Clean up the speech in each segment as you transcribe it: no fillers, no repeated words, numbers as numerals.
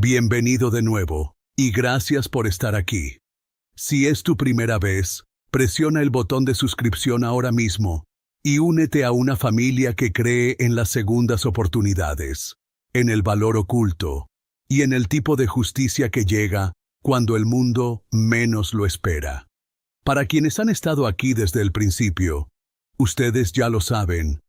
Bienvenido de nuevo, y gracias por estar aquí. Si es tu primera vez, presiona el botón de suscripción ahora mismo y únete a una familia que cree en las segundas oportunidades, en el valor oculto y en el tipo de justicia que llega cuando el mundo menos lo espera. Para quienes han estado aquí desde el principio, ustedes ya lo saben,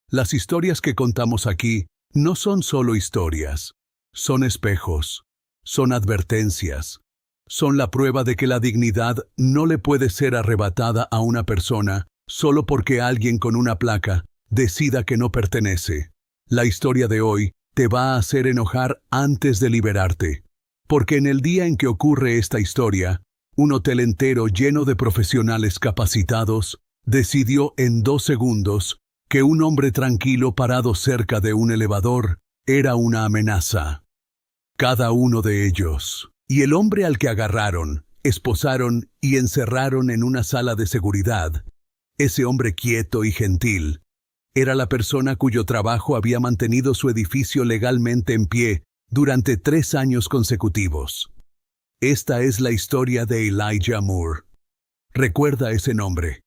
las historias que contamos aquí no son solo historias. Son espejos, son advertencias, son la prueba de que la dignidad no le puede ser arrebatada a una persona solo porque alguien con una placa decida que no pertenece. La historia de hoy te va a hacer enojar antes de liberarte, porque en el día en que ocurre esta historia, un hotel entero lleno de profesionales capacitados decidió en 2 segundos que un hombre tranquilo parado cerca de un elevador era una amenaza. Cada uno de ellos. Y el hombre al que agarraron, esposaron y encerraron en una sala de seguridad, ese hombre quieto y gentil, era la persona cuyo trabajo había mantenido su edificio legalmente en pie durante 3 años consecutivos. Esta es la historia de Elijah Moore. Recuerda ese nombre,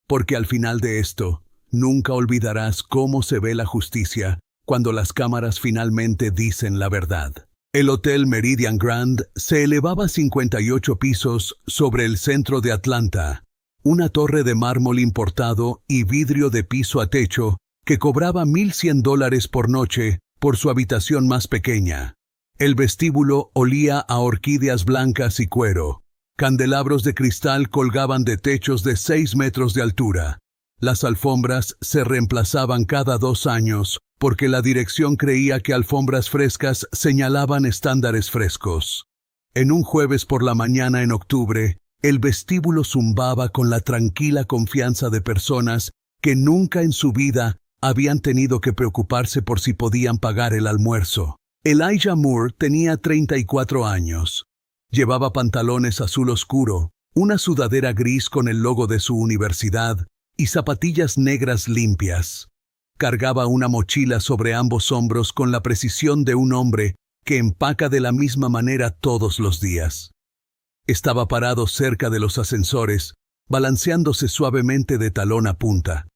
porque al final de esto, nunca olvidarás cómo se ve la justicia cuando las cámaras finalmente dicen la verdad. El Hotel Meridian Grand se elevaba 58 pisos sobre el centro de Atlanta, una torre de mármol importado y vidrio de piso a techo que cobraba $1,100 por noche por su habitación más pequeña. El vestíbulo olía a orquídeas blancas y cuero. Candelabros de cristal colgaban de techos de 6 metros de altura. Las alfombras se reemplazaban cada 2 años, porque la dirección creía que alfombras frescas señalaban estándares frescos. En un jueves por la mañana en octubre, el vestíbulo zumbaba con la tranquila confianza de personas que nunca en su vida habían tenido que preocuparse por si podían pagar el almuerzo. Elijah Moore tenía 34 años. Llevaba pantalones azul oscuro, una sudadera gris con el logo de su universidad y zapatillas negras limpias. Cargaba una mochila sobre ambos hombros con la precisión de un hombre que empaca de la misma manera todos los días. Estaba parado cerca de los ascensores, balanceándose suavemente de talón a punta.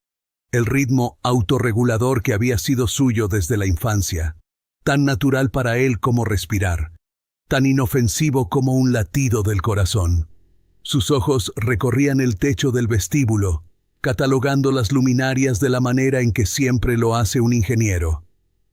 El ritmo autorregulador que había sido suyo desde la infancia, tan natural para él como respirar, tan inofensivo como un latido del corazón. Sus ojos recorrían el techo del vestíbulo, catalogando las luminarias de la manera en que siempre lo hace un ingeniero.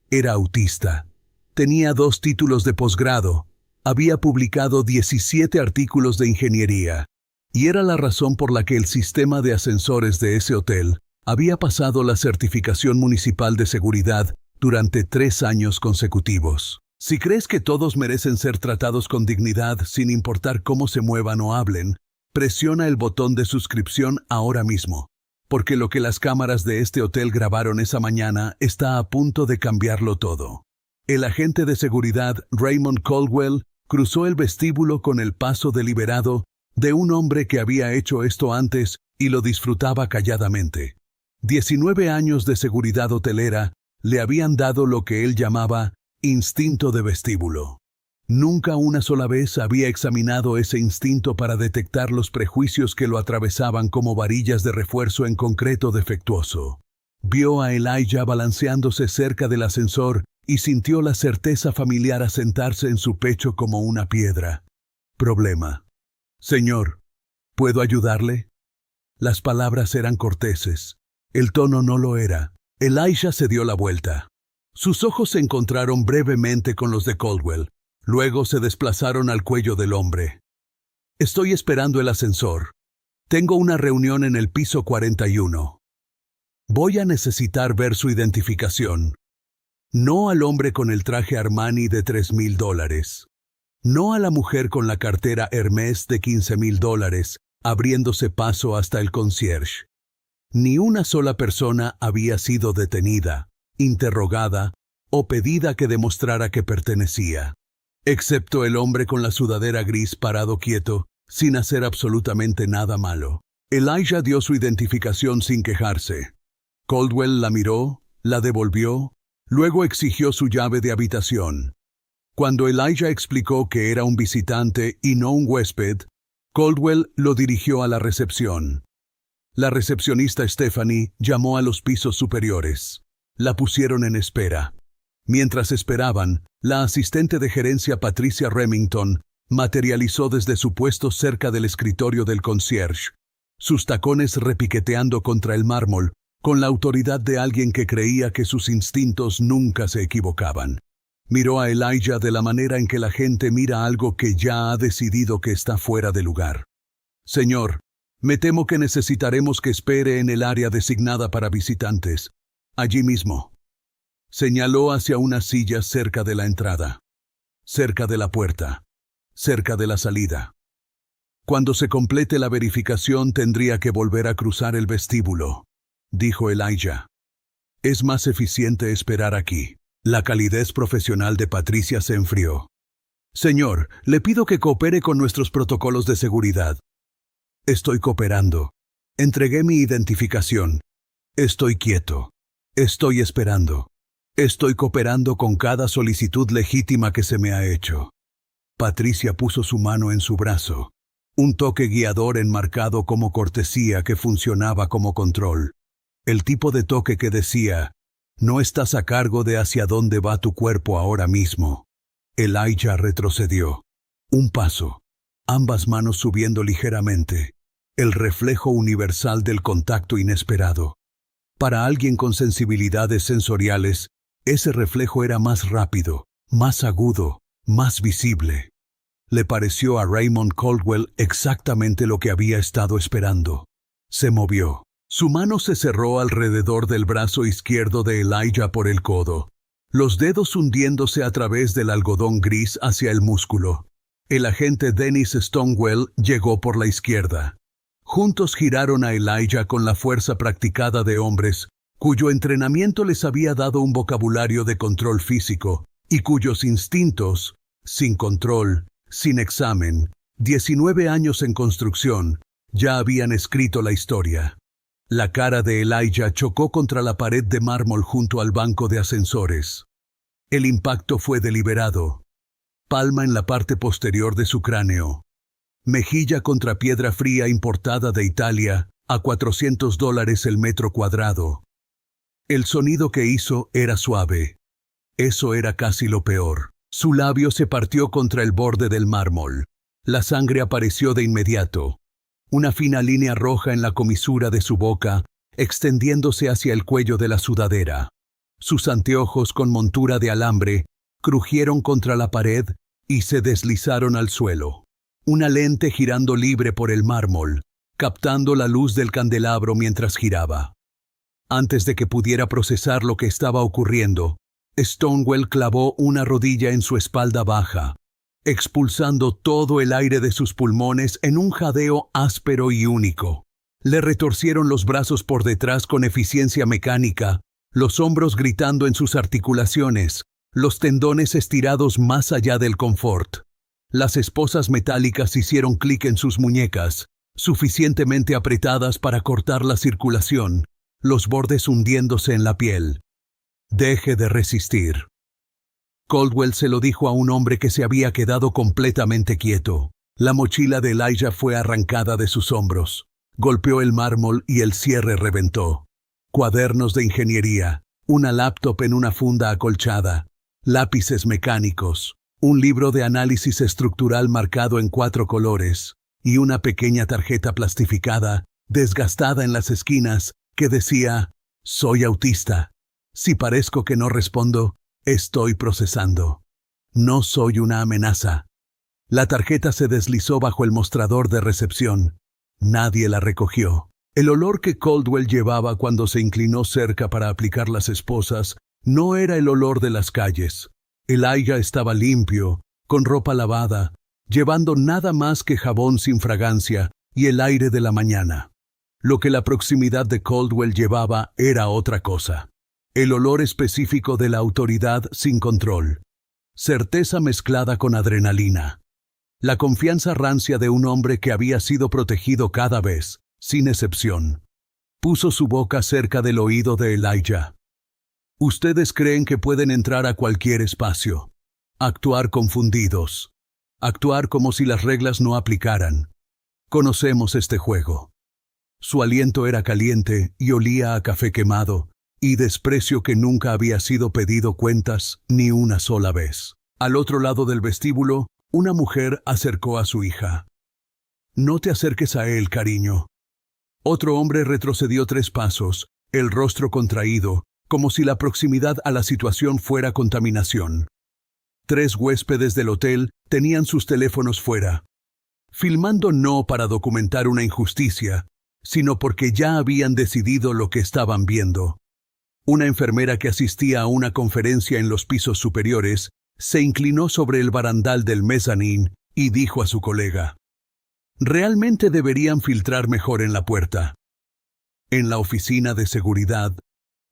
Era autista. Tenía 2 títulos de posgrado. Había publicado 17 artículos de ingeniería. Y era la razón por la que el sistema de ascensores de ese hotel había pasado la certificación municipal de seguridad durante 3 años consecutivos. Si crees que todos merecen ser tratados con dignidad sin importar cómo se muevan o hablen, presiona el botón de suscripción ahora mismo. Porque lo que las cámaras de este hotel grabaron esa mañana está a punto de cambiarlo todo. El agente de seguridad Raymond Caldwell cruzó el vestíbulo con el paso deliberado de un hombre que había hecho esto antes y lo disfrutaba calladamente. 19 años de seguridad hotelera le habían dado lo que él llamaba instinto de vestíbulo. Nunca una sola vez había examinado ese instinto para detectar los prejuicios que lo atravesaban como varillas de refuerzo en concreto defectuoso. Vio a Elijah balanceándose cerca del ascensor y sintió la certeza familiar asentarse en su pecho como una piedra. Problema. Señor, ¿puedo ayudarle? Las palabras eran corteses. El tono no lo era. Elijah se dio la vuelta. Sus ojos se encontraron brevemente con los de Caldwell. Luego se desplazaron al cuello del hombre. Estoy esperando el ascensor. Tengo una reunión en el piso 41. Voy a necesitar ver su identificación. No al hombre con el traje Armani de $3,000. No a la mujer con la cartera Hermès de $15,000, abriéndose paso hasta el concierge. Ni una sola persona había sido detenida, interrogada o pedida que demostrara que pertenecía. Excepto el hombre con la sudadera gris parado quieto, sin hacer absolutamente nada malo. Elijah dio su identificación sin quejarse. Caldwell la miró, la devolvió, luego exigió su llave de habitación. Cuando Elijah explicó que era un visitante y no un huésped, Caldwell lo dirigió a la recepción. La recepcionista Stephanie llamó a los pisos superiores. La pusieron en espera. Mientras esperaban, la asistente de gerencia Patricia Remington materializó desde su puesto cerca del escritorio del concierge, sus tacones repiqueteando contra el mármol, con la autoridad de alguien que creía que sus instintos nunca se equivocaban. Miró a Elijah de la manera en que la gente mira algo que ya ha decidido que está fuera de lugar. «Señor, me temo que necesitaremos que espere en el área designada para visitantes, allí mismo». Señaló hacia una silla cerca de la entrada, cerca de la puerta, cerca de la salida. «Cuando se complete la verificación tendría que volver a cruzar el vestíbulo», dijo Elijah. «Es más eficiente esperar aquí». La calidez profesional de Patricia se enfrió. «Señor, le pido que coopere con nuestros protocolos de seguridad». «Estoy cooperando. Entregué mi identificación. Estoy quieto. Estoy esperando. Estoy cooperando con cada solicitud legítima que se me ha hecho». Patricia puso su mano en su brazo. Un toque guiador enmarcado como cortesía que funcionaba como control. El tipo de toque que decía: «No estás a cargo de hacia dónde va tu cuerpo ahora mismo». Elijah retrocedió. Un paso. Ambas manos subiendo ligeramente. El reflejo universal del contacto inesperado. Para alguien con sensibilidades sensoriales, ese reflejo era más rápido, más agudo, más visible. Le pareció a Raymond Caldwell exactamente lo que había estado esperando. Se movió. Su mano se cerró alrededor del brazo izquierdo de Elijah por el codo, los dedos hundiéndose a través del algodón gris hacia el músculo. El agente Dennis Stonewell llegó por la izquierda. Juntos giraron a Elijah con la fuerza practicada de hombres, cuyo entrenamiento les había dado un vocabulario de control físico, y cuyos instintos, sin control, sin examen, 19 años en construcción, ya habían escrito la historia. La cara de Elijah chocó contra la pared de mármol junto al banco de ascensores. El impacto fue deliberado. Palma en la parte posterior de su cráneo. Mejilla contra piedra fría importada de Italia, a $400 el metro cuadrado. El sonido que hizo era suave. Eso era casi lo peor. Su labio se partió contra el borde del mármol. La sangre apareció de inmediato. Una fina línea roja en la comisura de su boca, extendiéndose hacia el cuello de la sudadera. Sus anteojos con montura de alambre crujieron contra la pared y se deslizaron al suelo. Una lente girando libre por el mármol, captando la luz del candelabro mientras giraba. Antes de que pudiera procesar lo que estaba ocurriendo, Stonewell clavó una rodilla en su espalda baja, expulsando todo el aire de sus pulmones en un jadeo áspero y único. Le retorcieron los brazos por detrás con eficiencia mecánica, los hombros gritando en sus articulaciones, los tendones estirados más allá del confort. Las esposas metálicas hicieron clic en sus muñecas, suficientemente apretadas para cortar la circulación, los bordes hundiéndose en la piel. «Deje de resistir». Caldwell se lo dijo a un hombre que se había quedado completamente quieto. La mochila de Elijah fue arrancada de sus hombros. Golpeó el mármol y el cierre reventó. Cuadernos de ingeniería, una laptop en una funda acolchada, lápices mecánicos, un libro de análisis estructural marcado en 4 colores, y una pequeña tarjeta plastificada, desgastada en las esquinas, que decía: «Soy autista. Si parezco que no respondo, estoy procesando. No soy una amenaza». La tarjeta se deslizó bajo el mostrador de recepción. Nadie la recogió. El olor que Caldwell llevaba cuando se inclinó cerca para aplicar las esposas no era el olor de las calles. Elijah estaba limpio, con ropa lavada, llevando nada más que jabón sin fragancia y el aire de la mañana. Lo que la proximidad de Caldwell llevaba era otra cosa. El olor específico de la autoridad sin control. Certeza mezclada con adrenalina. La confianza rancia de un hombre que había sido protegido cada vez, sin excepción. Puso su boca cerca del oído de Elijah. «Ustedes creen que pueden entrar a cualquier espacio. Actuar confundidos. Actuar como si las reglas no aplicaran. Conocemos este juego. Su aliento era caliente y olía a café quemado, y desprecio que nunca había sido pedido cuentas ni una sola vez. Al otro lado del vestíbulo, una mujer acercó a su hija. «No te acerques a él, cariño». Otro hombre retrocedió 3 pasos, el rostro contraído, como si la proximidad a la situación fuera contaminación. 3 huéspedes del hotel tenían sus teléfonos fuera, filmando no para documentar una injusticia, sino porque ya habían decidido lo que estaban viendo. Una enfermera que asistía a una conferencia en los pisos superiores se inclinó sobre el barandal del mezzanine y dijo a su colega: «Realmente deberían filtrar mejor en la puerta». En la oficina de seguridad,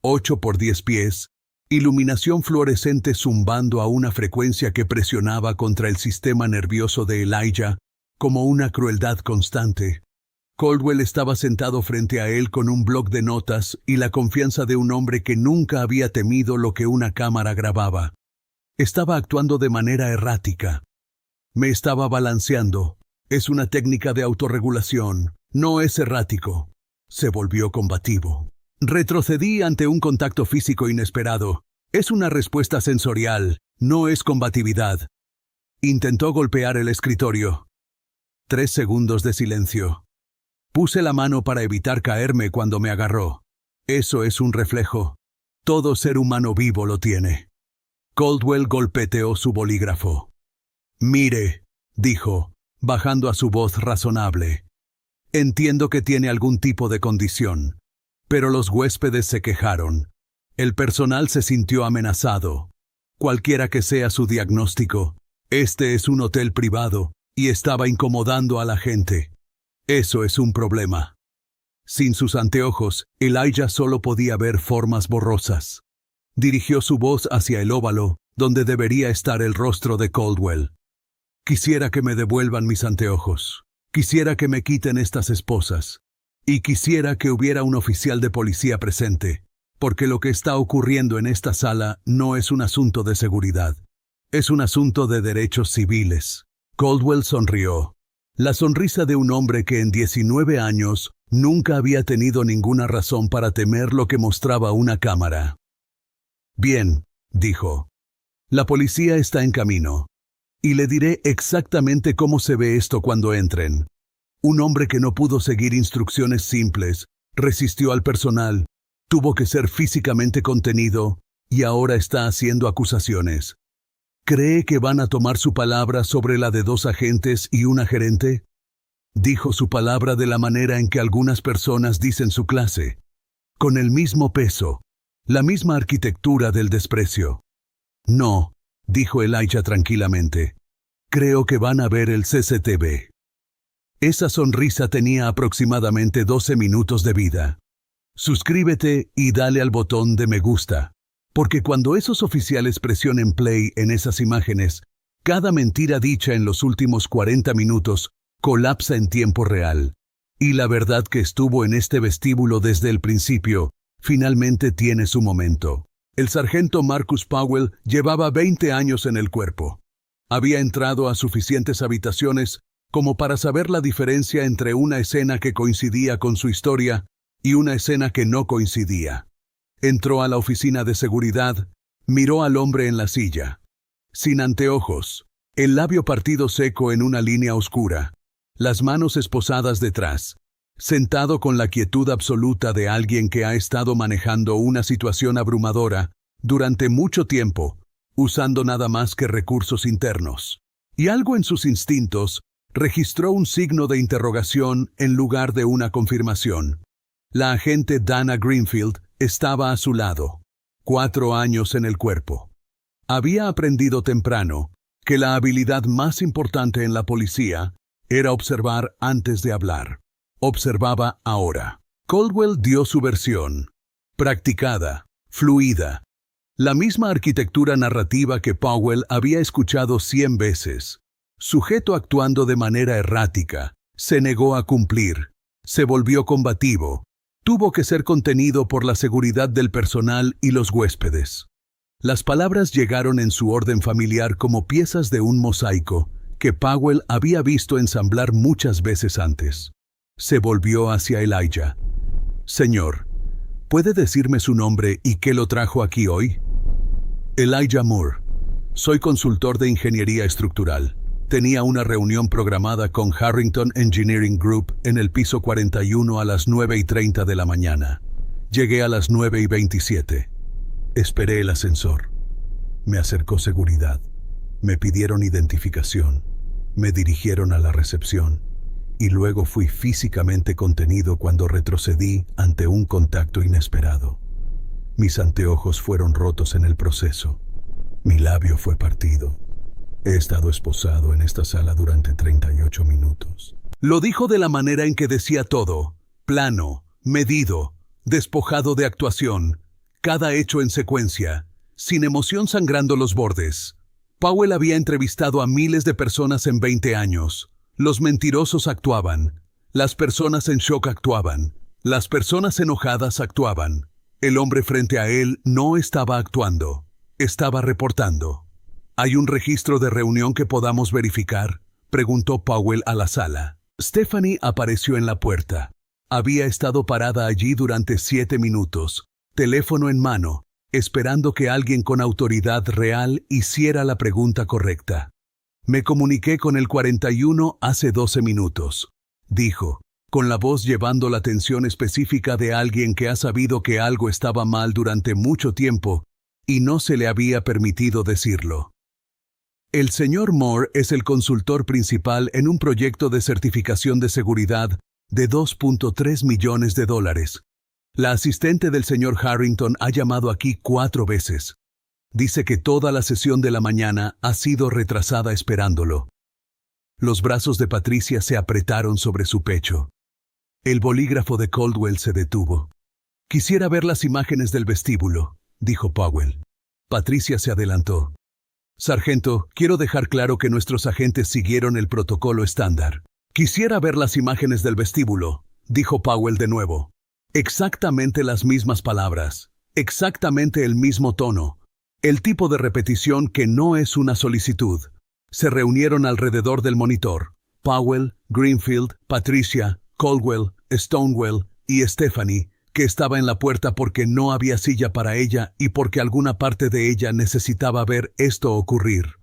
8 por 10 pies, iluminación fluorescente zumbando a una frecuencia que presionaba contra el sistema nervioso de Elijah como una crueldad constante. Caldwell estaba sentado frente a él con un bloc de notas y la confianza de un hombre que nunca había temido lo que una cámara grababa. Estaba actuando de manera errática. Me estaba balanceando. Es una técnica de autorregulación. No es errático. Se volvió combativo. Retrocedí ante un contacto físico inesperado. Es una respuesta sensorial. No es combatividad. Intentó golpear el escritorio. 3 segundos de silencio. Puse la mano para evitar caerme cuando me agarró. Eso es un reflejo. Todo ser humano vivo lo tiene. Caldwell golpeteó su bolígrafo. «Mire», dijo, bajando a su voz razonable. «Entiendo que tiene algún tipo de condición». Pero los huéspedes se quejaron. El personal se sintió amenazado. Cualquiera que sea su diagnóstico, este es un hotel privado y estaba incomodando a la gente. Eso es un problema. Sin sus anteojos, Elijah solo podía ver formas borrosas. Dirigió su voz hacia el óvalo, donde debería estar el rostro de Caldwell. «Quisiera que me devuelvan mis anteojos. Quisiera que me quiten estas esposas. Y quisiera que hubiera un oficial de policía presente, porque lo que está ocurriendo en esta sala no es un asunto de seguridad. Es un asunto de derechos civiles». Caldwell sonrió. La sonrisa de un hombre que en 19 años nunca había tenido ninguna razón para temer lo que mostraba una cámara. «Bien», dijo. «La policía está en camino. Y le diré exactamente cómo se ve esto cuando entren». Un hombre que no pudo seguir instrucciones simples, resistió al personal, tuvo que ser físicamente contenido y ahora está haciendo acusaciones. ¿Cree que van a tomar su palabra sobre la de 2 agentes y una gerente? Dijo su palabra de la manera en que algunas personas dicen su clase, con el mismo peso, la misma arquitectura del desprecio. «No», dijo Elijah tranquilamente. «Creo que van a ver el CCTV». Esa sonrisa tenía aproximadamente 12 minutos de vida. Suscríbete y dale al botón de me gusta, porque cuando esos oficiales presionen play en esas imágenes, cada mentira dicha en los últimos 40 minutos colapsa en tiempo real. Y la verdad que estuvo en este vestíbulo desde el principio, finalmente tiene su momento. El sargento Marcus Powell llevaba 20 años en el cuerpo. Había entrado a suficientes habitaciones como para saber la diferencia entre una escena que coincidía con su historia y una escena que no coincidía. Entró a la oficina de seguridad, miró al hombre en la silla. Sin anteojos, el labio partido seco en una línea oscura, las manos esposadas detrás, sentado con la quietud absoluta de alguien que ha estado manejando una situación abrumadora durante mucho tiempo, usando nada más que recursos internos. Y algo en sus instintos registró un signo de interrogación en lugar de una confirmación. La agente Dana Greenfield estaba a su lado, 4 años en el cuerpo. Había aprendido temprano que la habilidad más importante en la policía era observar antes de hablar. Observaba ahora. Caldwell dio su versión, practicada, fluida, la misma arquitectura narrativa que Powell había escuchado 100 veces. Sujeto actuando de manera errática, se negó a cumplir, se volvió combativo, tuvo que ser contenido por la seguridad del personal y los huéspedes. Las palabras llegaron en su orden familiar como piezas de un mosaico que Powell había visto ensamblar muchas veces antes. Se volvió hacia Elijah. «Señor, ¿puede decirme su nombre y qué lo trajo aquí hoy?» «Elijah Moore. Soy consultor de ingeniería estructural. Tenía una reunión programada con Harrington Engineering Group en el piso 41 a las 9:30 de la mañana. Llegué a las 9:27. Esperé el ascensor. Me acercó seguridad. Me pidieron identificación. Me dirigieron a la recepción. Y luego fui físicamente contenido cuando retrocedí ante un contacto inesperado. Mis anteojos fueron rotos en el proceso. Mi labio fue partido. He estado esposado en esta sala durante 38 minutos. Lo dijo de la manera en que decía todo, plano, medido, despojado de actuación, cada hecho en secuencia, sin emoción sangrando los bordes. Powell había entrevistado a miles de personas en 20 años. Los mentirosos actuaban, las personas en shock actuaban, las personas enojadas actuaban. El hombre frente a él no estaba actuando, estaba reportando. ¿Hay un registro de reunión que podamos verificar?, preguntó Powell a la sala. Stephanie apareció en la puerta. Había estado parada allí durante 7 minutos, teléfono en mano, esperando que alguien con autoridad real hiciera la pregunta correcta. «Me comuniqué con el 41 hace 12 minutos», dijo, con la voz llevando la atención específica de alguien que ha sabido que algo estaba mal durante mucho tiempo y no se le había permitido decirlo. El señor Moore es el consultor principal en un proyecto de certificación de seguridad de $2.3 millones. La asistente del señor Harrington ha llamado aquí 4 veces. Dice que toda la sesión de la mañana ha sido retrasada esperándolo. Los brazos de Patricia se apretaron sobre su pecho. El bolígrafo de Caldwell se detuvo. «Quisiera ver las imágenes del vestíbulo», dijo Powell. Patricia se adelantó. «Sargento, quiero dejar claro que nuestros agentes siguieron el protocolo estándar». «Quisiera ver las imágenes del vestíbulo», dijo Powell de nuevo. Exactamente las mismas palabras, exactamente el mismo tono, el tipo de repetición que no es una solicitud. Se reunieron alrededor del monitor. Powell, Greenfield, Patricia, Caldwell, Stonewall y Stephanie, que estaba en la puerta porque no había silla para ella y porque alguna parte de ella necesitaba ver esto ocurrir.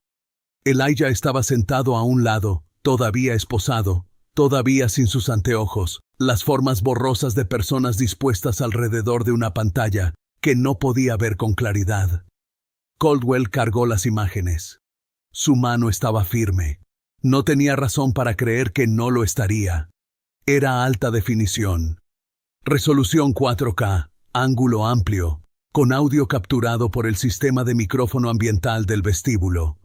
Elijah estaba sentado a un lado, todavía esposado, todavía sin sus anteojos, las formas borrosas de personas dispuestas alrededor de una pantalla que no podía ver con claridad. Caldwell cargó las imágenes. Su mano estaba firme. No tenía razón para creer que no lo estaría. Era alta definición. Resolución 4K, ángulo amplio, con audio capturado por el sistema de micrófono ambiental del vestíbulo.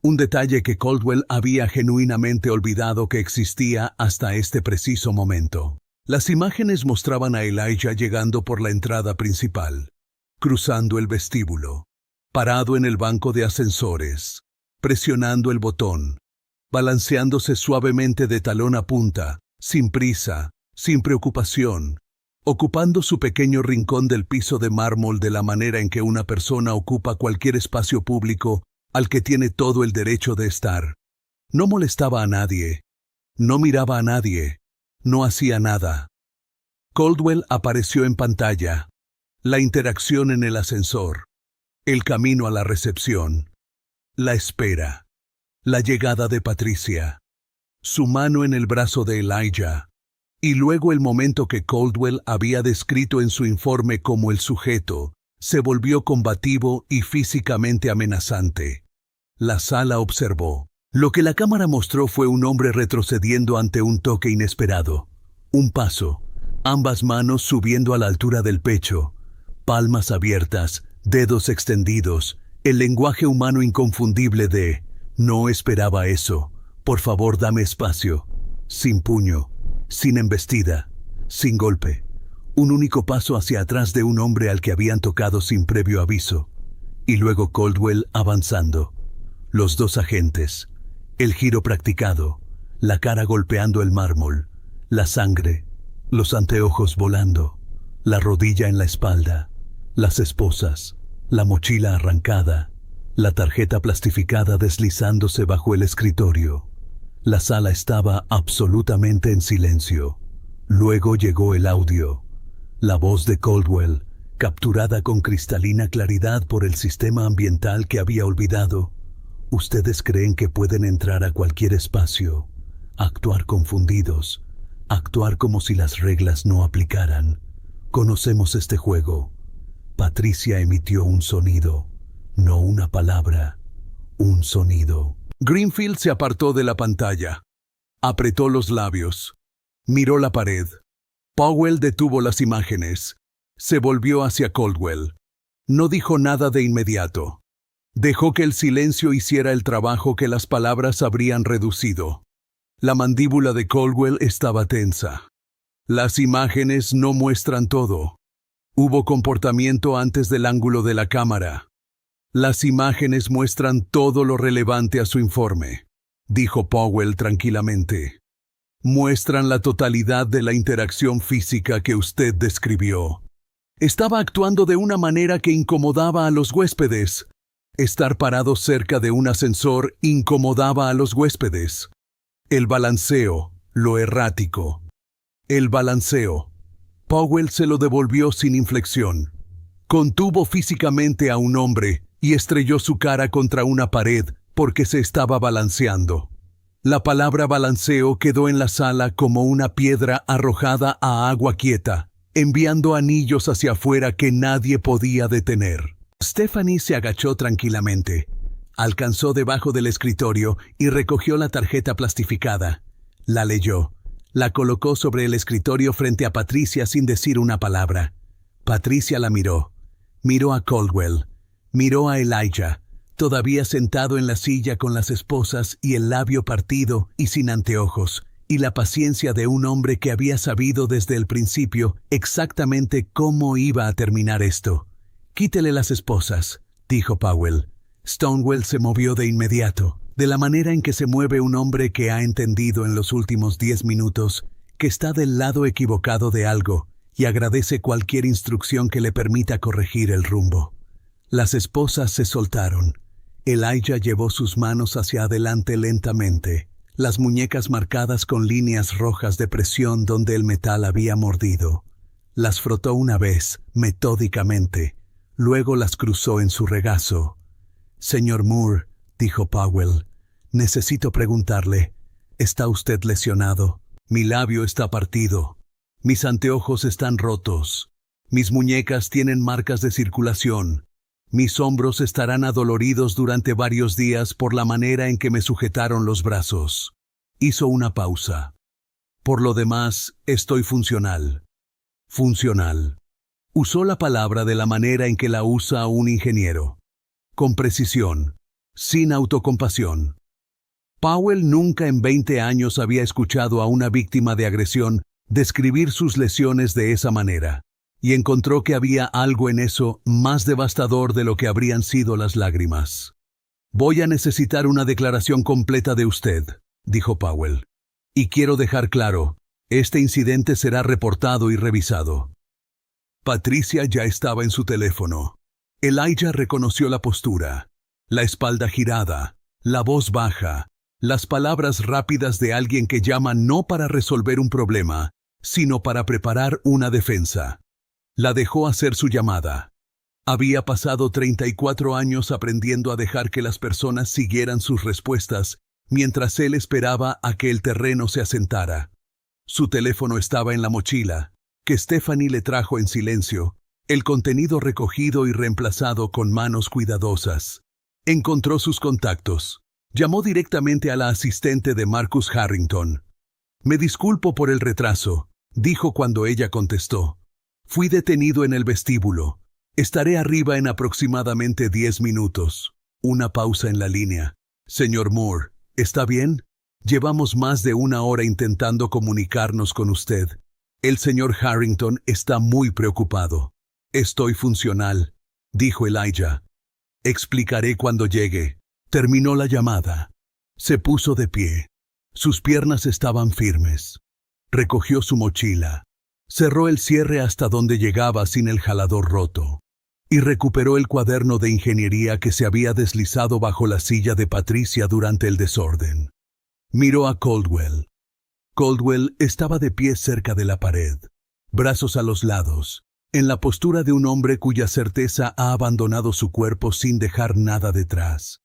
Un detalle que Caldwell había genuinamente olvidado que existía hasta este preciso momento. Las imágenes mostraban a Elijah llegando por la entrada principal, cruzando el vestíbulo, parado en el banco de ascensores, presionando el botón, balanceándose suavemente de talón a punta, sin prisa, sin preocupación, ocupando su pequeño rincón del piso de mármol de la manera en que una persona ocupa cualquier espacio público al que tiene todo el derecho de estar. No molestaba a nadie, no miraba a nadie, no hacía nada. Caldwell apareció en pantalla, la interacción en el ascensor, el camino a la recepción, la espera, la llegada de Patricia, su mano en el brazo de Elijah, y luego el momento que Caldwell había descrito en su informe como el sujeto, se volvió combativo y físicamente amenazante. La sala observó. Lo que la cámara mostró fue un hombre retrocediendo ante un toque inesperado. Un paso, ambas manos subiendo a la altura del pecho, palmas abiertas, dedos extendidos, el lenguaje humano inconfundible de «no esperaba eso, por favor dame espacio», sin puño, sin embestida, sin golpe. Un único paso hacia atrás de un hombre al que habían tocado sin previo aviso. Y luego Caldwell avanzando. Los 2 agentes. El giro practicado. La cara golpeando el mármol. La sangre. Los anteojos volando. La rodilla en la espalda. Las esposas. La mochila arrancada, la tarjeta plastificada deslizándose bajo el escritorio. La sala estaba absolutamente en silencio. Luego llegó el audio. La voz de Caldwell, capturada con cristalina claridad por el sistema ambiental que había olvidado. Ustedes creen que pueden entrar a cualquier espacio, actuar confundidos, actuar como si las reglas no aplicaran. Conocemos este juego. Patricia emitió un sonido, no una palabra, un sonido. Greenfield se apartó de la pantalla. Apretó los labios. Miró la pared. Powell detuvo las imágenes. Se volvió hacia Caldwell. No dijo nada de inmediato. Dejó que el silencio hiciera el trabajo que las palabras habrían reducido. La mandíbula de Caldwell estaba tensa. Las imágenes no muestran todo. Hubo comportamiento antes del ángulo de la cámara. Las imágenes muestran todo lo relevante a su informe, dijo Powell tranquilamente. Muestran la totalidad de la interacción física que usted describió. Estaba actuando de una manera que incomodaba a los huéspedes. Estar parado cerca de un ascensor incomodaba a los huéspedes. El balanceo, lo errático. El balanceo. Powell se lo devolvió sin inflexión. Contuvo físicamente a un hombre y estrelló su cara contra una pared porque se estaba balanceando. La palabra balanceo quedó en la sala como una piedra arrojada a agua quieta, enviando anillos hacia afuera que nadie podía detener. Stephanie se agachó tranquilamente. Alcanzó debajo del escritorio y recogió la tarjeta plastificada. La leyó. La colocó sobre el escritorio frente a Patricia sin decir una palabra. Patricia la miró. Miró a Caldwell. Miró a Elijah, todavía sentado en la silla con las esposas y el labio partido y sin anteojos, y la paciencia de un hombre que había sabido desde el principio exactamente cómo iba a terminar esto. «Quítele las esposas», dijo Powell. Stonewall se movió de inmediato, de la manera en que se mueve un hombre que ha entendido en los últimos 10 minutos que está del lado equivocado de algo y agradece cualquier instrucción que le permita corregir el rumbo. Las esposas se soltaron. Elijah llevó sus manos hacia adelante lentamente, las muñecas marcadas con líneas rojas de presión donde el metal había mordido. Las frotó una vez, metódicamente, luego las cruzó en su regazo. «Señor Moore», dijo Powell, «necesito preguntarle, ¿está usted lesionado? Mi labio está partido. Mis anteojos están rotos. Mis muñecas tienen marcas de circulación. Mis hombros estarán adoloridos durante varios días por la manera en que me sujetaron los brazos». Hizo una pausa. «Por lo demás, estoy funcional». Funcional. Usó la palabra de la manera en que la usa un ingeniero. Con precisión, sin autocompasión. Powell nunca en 20 años había escuchado a una víctima de agresión describir sus lesiones de esa manera. Y encontró que había algo en eso más devastador de lo que habrían sido las lágrimas. «Voy a necesitar una declaración completa de usted», dijo Powell. «Y quiero dejar claro, este incidente será reportado y revisado». Patricia ya estaba en su teléfono. Elijah reconoció la postura, la espalda girada, la voz baja, las palabras rápidas de alguien que llama no para resolver un problema, sino para preparar una defensa. La dejó hacer su llamada. Había pasado 34 años aprendiendo a dejar que las personas siguieran sus respuestas mientras él esperaba a que el terreno se asentara. Su teléfono estaba en la mochila, que Stephanie le trajo en silencio, el contenido recogido y reemplazado con manos cuidadosas. Encontró sus contactos. Llamó directamente a la asistente de Marcus Harrington. «Me disculpo por el retraso», dijo cuando ella contestó. «Fui detenido en el vestíbulo. Estaré arriba en aproximadamente 10 minutos». Una pausa en la línea. «Señor Moore, ¿está bien? Llevamos más de 1 hora intentando comunicarnos con usted. El señor Harrington está muy preocupado». «Estoy funcional», dijo Elijah. «Explicaré cuando llegue». Terminó la llamada. Se puso de pie. Sus piernas estaban firmes. Recogió su mochila. Cerró el cierre hasta donde llegaba sin el jalador roto. y recuperó el cuaderno de ingeniería que se había deslizado bajo la silla de Patricia durante el desorden. Miró a Caldwell. Caldwell estaba de pie cerca de la pared, brazos a los lados, en la postura de un hombre cuya certeza ha abandonado su cuerpo sin dejar nada detrás.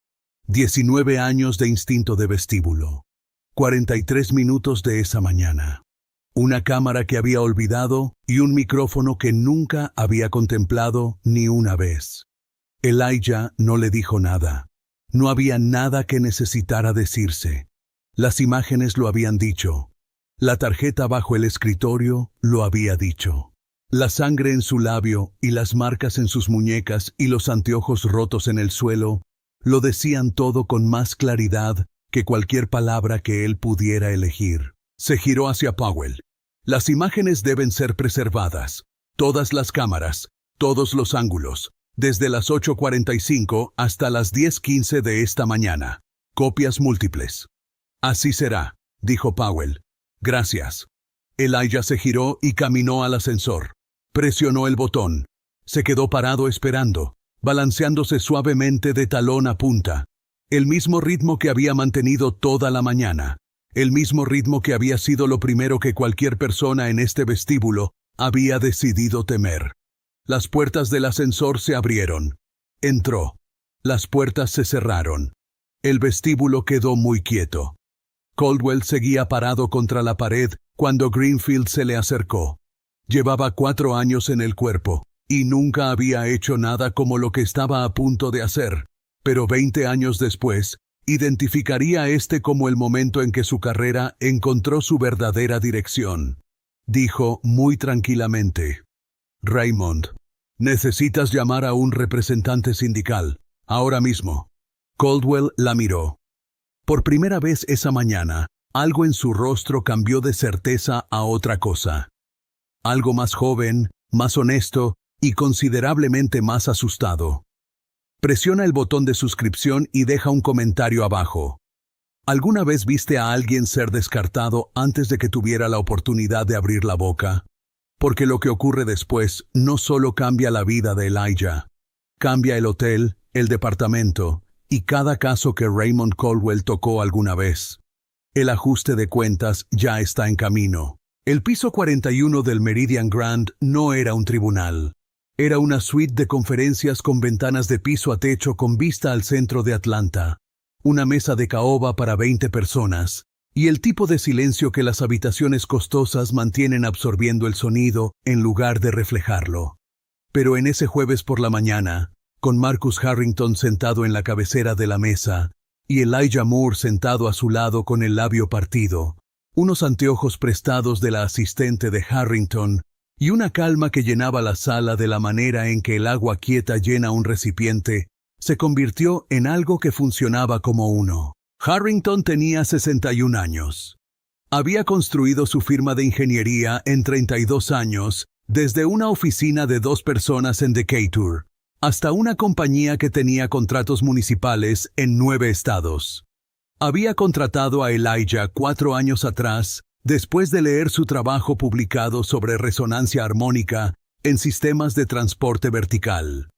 19 años de instinto de vestíbulo. 43 minutos de esa mañana. Una cámara que había olvidado y un micrófono que nunca había contemplado ni una vez. Elijah no le dijo nada. No había nada que necesitara decirse. Las imágenes lo habían dicho. La tarjeta bajo el escritorio lo había dicho. La sangre en su labio y las marcas en sus muñecas y los anteojos rotos en el suelo lo decían todo con más claridad que cualquier palabra que él pudiera elegir. Se giró hacia Powell. Las imágenes deben ser preservadas. Todas las cámaras, todos los ángulos, desde las 8:45 hasta las 10:15 de esta mañana. Copias múltiples. Así será, dijo Powell. Gracias. Elijah se giró y caminó al ascensor. Presionó el botón. Se quedó parado esperando, balanceándose suavemente de talón a punta. El mismo ritmo que había mantenido toda la mañana. El mismo ritmo que había sido lo primero que cualquier persona en este vestíbulo había decidido temer. Las puertas del ascensor se abrieron. Entró. Las puertas se cerraron. El vestíbulo quedó muy quieto. Caldwell seguía parado contra la pared cuando Greenfield se le acercó. Llevaba 4 años en el cuerpo y nunca había hecho nada como lo que estaba a punto de hacer. Pero 20 años después, identificaría este como el momento en que su carrera encontró su verdadera dirección. Dijo muy tranquilamente: Raymond, necesitas llamar a un representante sindical, ahora mismo. Caldwell la miró. Por primera vez esa mañana, algo en su rostro cambió de certeza a otra cosa. Algo más joven, más honesto y considerablemente más asustado. Presiona el botón de suscripción y deja un comentario abajo. ¿Alguna vez viste a alguien ser descartado antes de que tuviera la oportunidad de abrir la boca? Porque lo que ocurre después no solo cambia la vida de Elijah, cambia el hotel, el departamento y cada caso que Raymond Caldwell tocó alguna vez. El ajuste de cuentas ya está en camino. El piso 41 del Meridian Grand no era un tribunal. Era una suite de conferencias con ventanas de piso a techo con vista al centro de Atlanta, una mesa de caoba para 20 personas, y el tipo de silencio que las habitaciones costosas mantienen absorbiendo el sonido en lugar de reflejarlo. Pero en ese jueves por la mañana, con Marcus Harrington sentado en la cabecera de la mesa, y Elijah Moore sentado a su lado con el labio partido, unos anteojos prestados de la asistente de Harrington, y una calma que llenaba la sala de la manera en que el agua quieta llena un recipiente, se convirtió en algo que funcionaba como uno. Harrington tenía 61 años. Había construido su firma de ingeniería en 32 años, desde una oficina de 2 personas en Decatur, hasta una compañía que tenía contratos municipales en 9 estados. Había contratado a Elijah 4 años atrás, después de leer su trabajo publicado sobre resonancia armónica en sistemas de transporte vertical.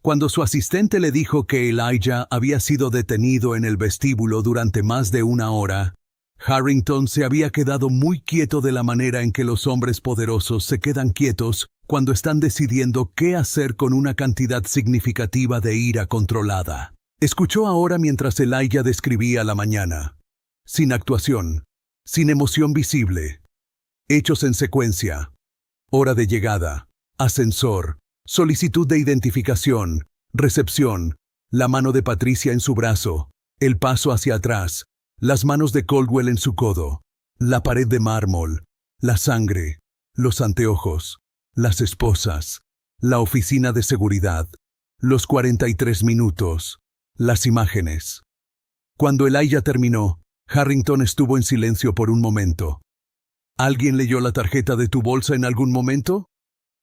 Cuando su asistente le dijo que Elijah había sido detenido en el vestíbulo durante más de 1 hora, Harrington se había quedado muy quieto de la manera en que los hombres poderosos se quedan quietos cuando están decidiendo qué hacer con una cantidad significativa de ira controlada. Escuchó ahora mientras Elijah describía la mañana. Sin actuación. Sin emoción visible. Hechos en secuencia. Hora de llegada. Ascensor. Solicitud de identificación. Recepción. La mano de Patricia en su brazo. El paso hacia atrás. Las manos de Caldwell en su codo. La pared de mármol. La sangre. Los anteojos. Las esposas. La oficina de seguridad. Los 43 minutos. Las imágenes. Cuando Elijah terminó, Harrington estuvo en silencio por un momento. ¿Alguien leyó la tarjeta de tu bolsa en algún momento?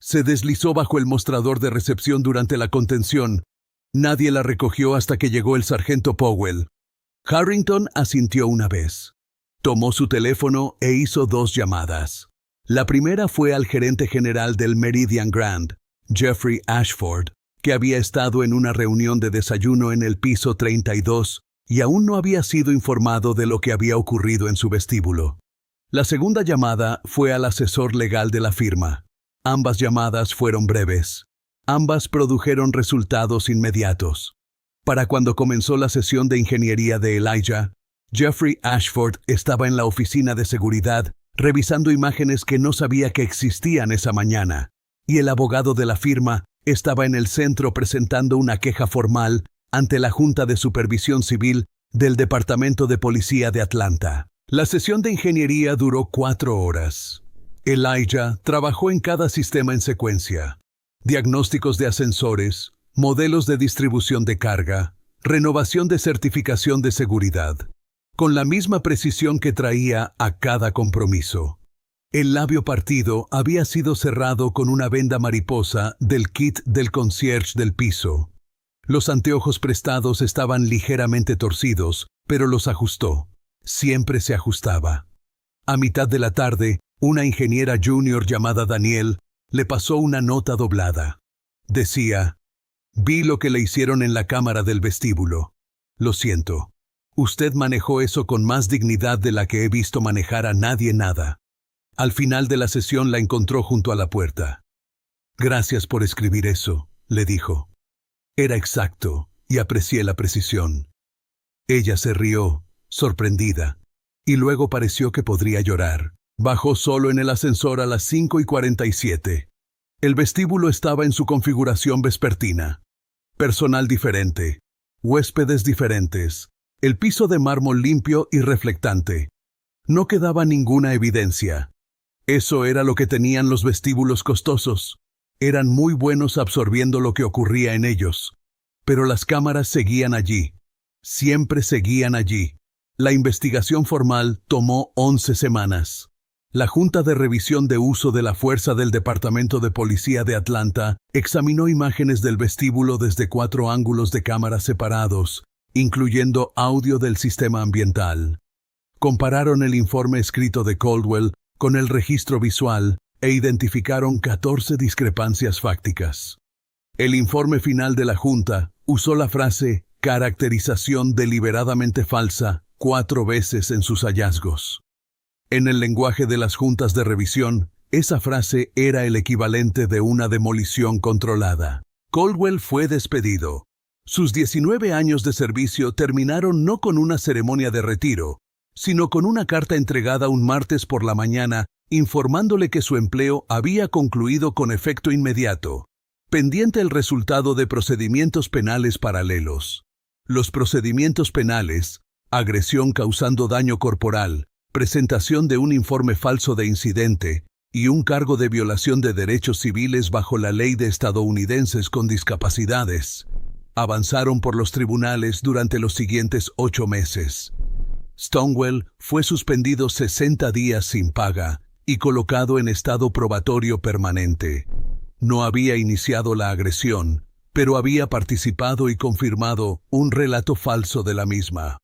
Se deslizó bajo el mostrador de recepción durante la contención. Nadie la recogió hasta que llegó el sargento Powell. Harrington asintió una vez. Tomó su teléfono e hizo 2 llamadas. La primera fue al gerente general del Meridian Grand, Jeffrey Ashford, que había estado en una reunión de desayuno en el piso 32 y aún no había sido informado de lo que había ocurrido en su vestíbulo. La segunda llamada fue al asesor legal de la firma. Ambas llamadas fueron breves. Ambas produjeron resultados inmediatos. Para cuando comenzó la sesión de ingeniería de Elijah, Jeffrey Ashford estaba en la oficina de seguridad revisando imágenes que no sabía que existían esa mañana, y el abogado de la firma estaba en el centro presentando una queja formal ante la Junta de Supervisión Civil del Departamento de Policía de Atlanta. La sesión de ingeniería duró 4 horas. Elijah trabajó en cada sistema en secuencia: diagnósticos de ascensores, modelos de distribución de carga, renovación de certificación de seguridad, con la misma precisión que traía a cada compromiso. El labio partido había sido cerrado con una venda mariposa del kit del concierge del piso. Los anteojos prestados estaban ligeramente torcidos, pero los ajustó. Siempre se ajustaba. A mitad de la tarde, una ingeniera junior llamada Daniel le pasó una nota doblada. Decía: «Vi lo que le hicieron en la cámara del vestíbulo. Lo siento. Usted manejó eso con más dignidad de la que he visto manejar a nadie nada». Al final de la sesión la encontró junto a la puerta. «Gracias por escribir eso», le dijo. Era exacto, y aprecié la precisión. Ella se rió, sorprendida, y luego pareció que podría llorar. Bajó solo en el ascensor a las 5:47. El vestíbulo estaba en su configuración vespertina. Personal diferente, huéspedes diferentes, el piso de mármol limpio y reflectante. No quedaba ninguna evidencia. Eso era lo que tenían los vestíbulos costosos. Eran muy buenos absorbiendo lo que ocurría en ellos. Pero las cámaras seguían allí. Siempre seguían allí. La investigación formal tomó 11 semanas. La Junta de Revisión de Uso de la Fuerza del Departamento de Policía de Atlanta examinó imágenes del vestíbulo desde 4 ángulos de cámara separados, incluyendo audio del sistema ambiental. Compararon el informe escrito de Caldwell con el registro visual e identificaron 14 discrepancias fácticas. El informe final de la Junta usó la frase «caracterización deliberadamente falsa» 4 veces en sus hallazgos. En el lenguaje de las juntas de revisión, esa frase era el equivalente de una demolición controlada. Caldwell fue despedido. Sus 19 años de servicio terminaron no con una ceremonia de retiro, sino con una carta entregada un martes por la mañana informándole que su empleo había concluido con efecto inmediato, pendiente el resultado de procedimientos penales paralelos. Los procedimientos penales: agresión causando daño corporal, presentación de un informe falso de incidente y un cargo de violación de derechos civiles bajo la ley de estadounidenses con discapacidades, avanzaron por los tribunales durante los siguientes 8 meses. Stonewall fue suspendido 60 días sin paga y colocado en estado probatorio permanente. No había iniciado la agresión, pero había participado y confirmado un relato falso de la misma.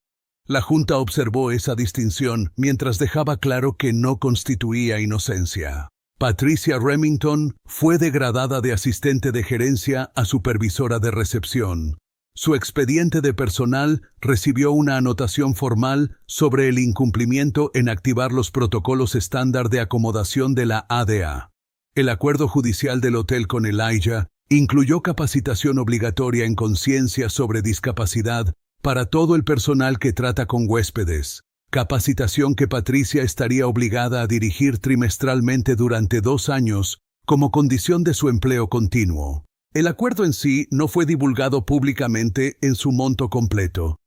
La Junta observó esa distinción mientras dejaba claro que no constituía inocencia. Patricia Remington fue degradada de asistente de gerencia a supervisora de recepción. Su expediente de personal recibió una anotación formal sobre el incumplimiento en activar los protocolos estándar de acomodación de la ADA. El acuerdo judicial del hotel con Elijah incluyó capacitación obligatoria en conciencia sobre discapacidad para todo el personal que trata con huéspedes, capacitación que Patricia estaría obligada a dirigir trimestralmente durante 2 años como condición de su empleo continuo. El acuerdo en sí no fue divulgado públicamente en su monto completo.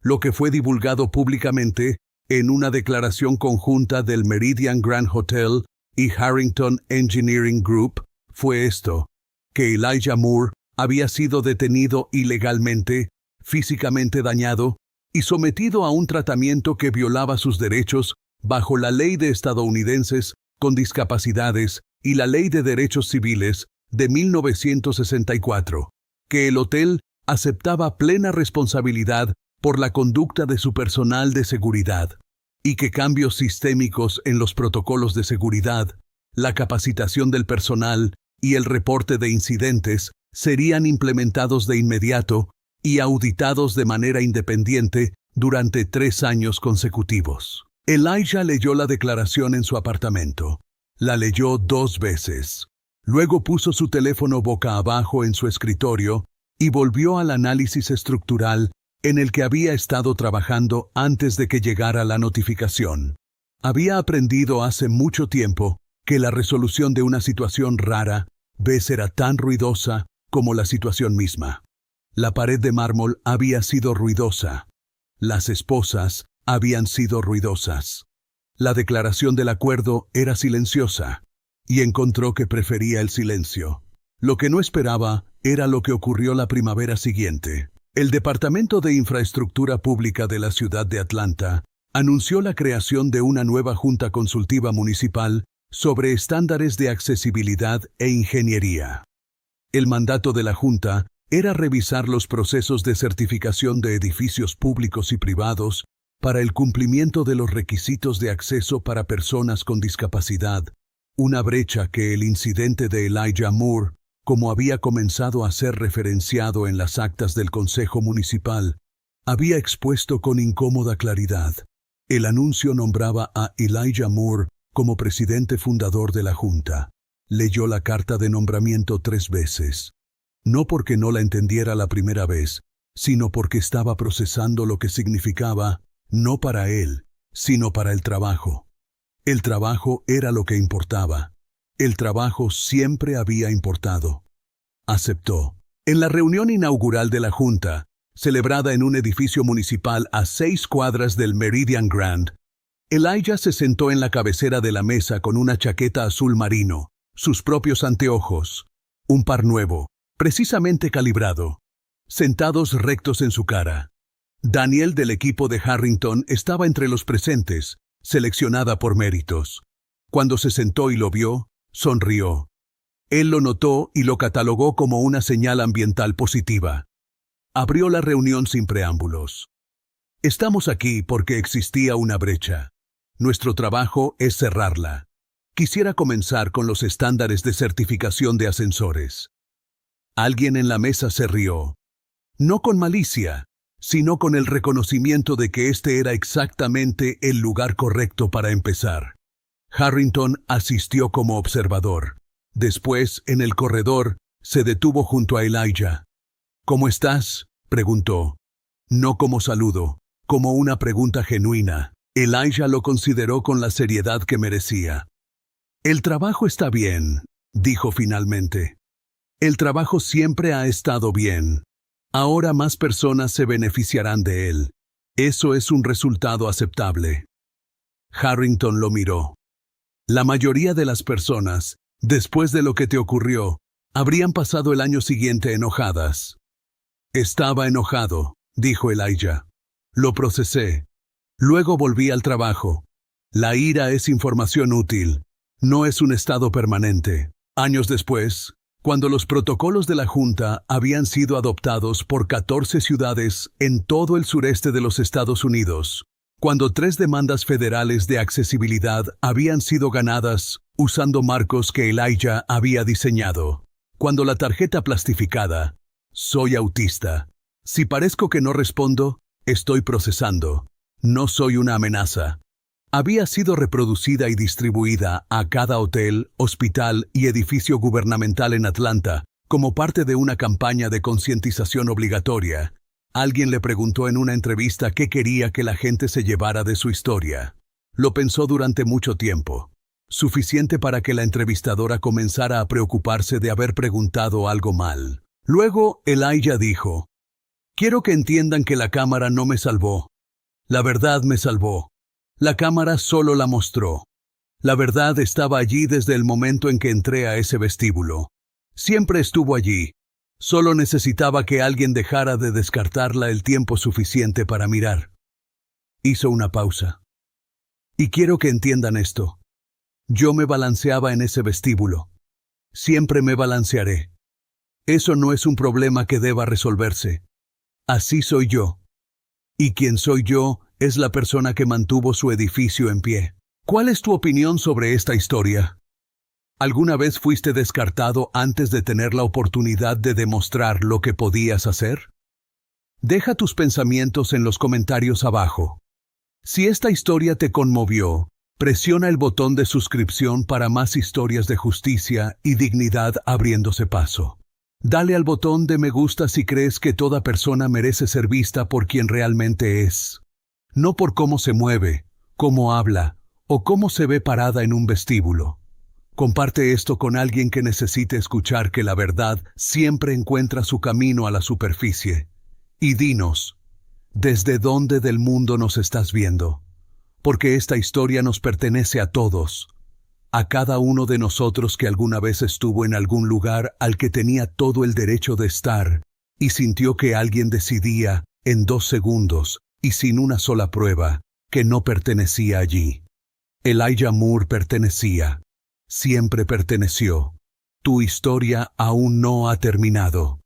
Lo que fue divulgado públicamente en una declaración conjunta del Meridian Grand Hotel y Harrington Engineering Group fue esto: que Elijah Moore había sido detenido ilegalmente, físicamente dañado y sometido a un tratamiento que violaba sus derechos bajo la ley de estadounidenses con discapacidades y la ley de derechos civiles de 1964, que el hotel aceptaba plena responsabilidad por la conducta de su personal de seguridad, y que cambios sistémicos en los protocolos de seguridad, la capacitación del personal y el reporte de incidentes serían implementados de inmediato y auditados de manera independiente durante 3 años consecutivos. Elijah leyó la declaración en su apartamento. La leyó 2 veces. Luego puso su teléfono boca abajo en su escritorio y volvió al análisis estructural en el que había estado trabajando antes de que llegara la notificación. Había aprendido hace mucho tiempo que la resolución de una situación rara era tan ruidosa como la situación misma. La pared de mármol había sido ruidosa. Las esposas habían sido ruidosas. La declaración del acuerdo era silenciosa, y encontró que prefería el silencio. Lo que no esperaba era lo que ocurrió la primavera siguiente. El Departamento de Infraestructura Pública de la ciudad de Atlanta anunció la creación de una nueva junta consultiva municipal sobre estándares de accesibilidad e ingeniería. El mandato de la junta era revisar los procesos de certificación de edificios públicos y privados para el cumplimiento de los requisitos de acceso para personas con discapacidad, una brecha que el incidente de Elijah Moore, como había comenzado a ser referenciado en las actas del Consejo Municipal, había expuesto con incómoda claridad. El anuncio nombraba a Elijah Moore como presidente fundador de la Junta. Leyó la carta de nombramiento 3 veces. No porque no la entendiera la primera vez, sino porque estaba procesando lo que significaba, no para él, sino para el trabajo. El trabajo era lo que importaba. El trabajo siempre había importado. Aceptó. En la reunión inaugural de la Junta, celebrada en un edificio municipal a 6 cuadras del Meridian Grand, Elijah se sentó en la cabecera de la mesa con una chaqueta azul marino, sus propios anteojos, un par nuevo, precisamente calibrado, sentados rectos en su cara. Daniel del equipo de Harrington estaba entre los presentes, seleccionada por méritos. Cuando se sentó y lo vio, sonrió. Él lo notó y lo catalogó como una señal ambiental positiva. Abrió la reunión sin preámbulos. Estamos aquí porque existía una brecha. Nuestro trabajo es cerrarla. Quisiera comenzar con los estándares de certificación de ascensores. Alguien en la mesa se rió. No con malicia, sino con el reconocimiento de que este era exactamente el lugar correcto para empezar. Harrington asistió como observador. Después, en el corredor, se detuvo junto a Elijah. ¿Cómo estás?, preguntó. No como saludo, como una pregunta genuina. Elijah lo consideró con la seriedad que merecía. El trabajo está bien, dijo finalmente. El trabajo siempre ha estado bien. Ahora más personas se beneficiarán de él. Eso es un resultado aceptable. Harrington lo miró. La mayoría de las personas, después de lo que te ocurrió, habrían pasado el año siguiente enojadas. Estaba enojado, dijo Elijah. Lo procesé. Luego volví al trabajo. La ira es información útil. No es un estado permanente. Años después, cuando los protocolos de la Junta habían sido adoptados por 14 ciudades en todo el sureste de los Estados Unidos, cuando 3 demandas federales de accesibilidad habían sido ganadas usando marcos que Elijah había diseñado, cuando la tarjeta plastificada, soy autista. Si parezco que no respondo, estoy procesando. No soy una amenaza. Había sido reproducida y distribuida a cada hotel, hospital y edificio gubernamental en Atlanta como parte de una campaña de concientización obligatoria. Alguien le preguntó en una entrevista qué quería que la gente se llevara de su historia. Lo pensó durante mucho tiempo. Suficiente para que la entrevistadora comenzara a preocuparse de haber preguntado algo mal. Luego, Elijah dijo, «Quiero que entiendan que la cámara no me salvó. La verdad me salvó. La cámara solo la mostró. La verdad estaba allí desde el momento en que entré a ese vestíbulo. Siempre estuvo allí. Solo necesitaba que alguien dejara de descartarla el tiempo suficiente para mirar». Hizo una pausa. «Y quiero que entiendan esto. Yo me balanceaba en ese vestíbulo. Siempre me balancearé. Eso no es un problema que deba resolverse. Así soy yo. Y quien soy yo es la persona que mantuvo su edificio en pie. ¿Cuál es tu opinión sobre esta historia?» ¿Alguna vez fuiste descartado antes de tener la oportunidad de demostrar lo que podías hacer? Deja tus pensamientos en los comentarios abajo. Si esta historia te conmovió, presiona el botón de suscripción para más historias de justicia y dignidad abriéndose paso. Dale al botón de me gusta si crees que toda persona merece ser vista por quien realmente es. No por cómo se mueve, cómo habla o cómo se ve parada en un vestíbulo. Comparte esto con alguien que necesite escuchar que la verdad siempre encuentra su camino a la superficie. Y dinos, ¿desde dónde del mundo nos estás viendo? Porque esta historia nos pertenece a todos, a cada uno de nosotros que alguna vez estuvo en algún lugar al que tenía todo el derecho de estar y sintió que alguien decidía, en 2 segundos y sin una sola prueba, que no pertenecía allí. Elijah Moore pertenecía. Siempre perteneció. Tu historia aún no ha terminado.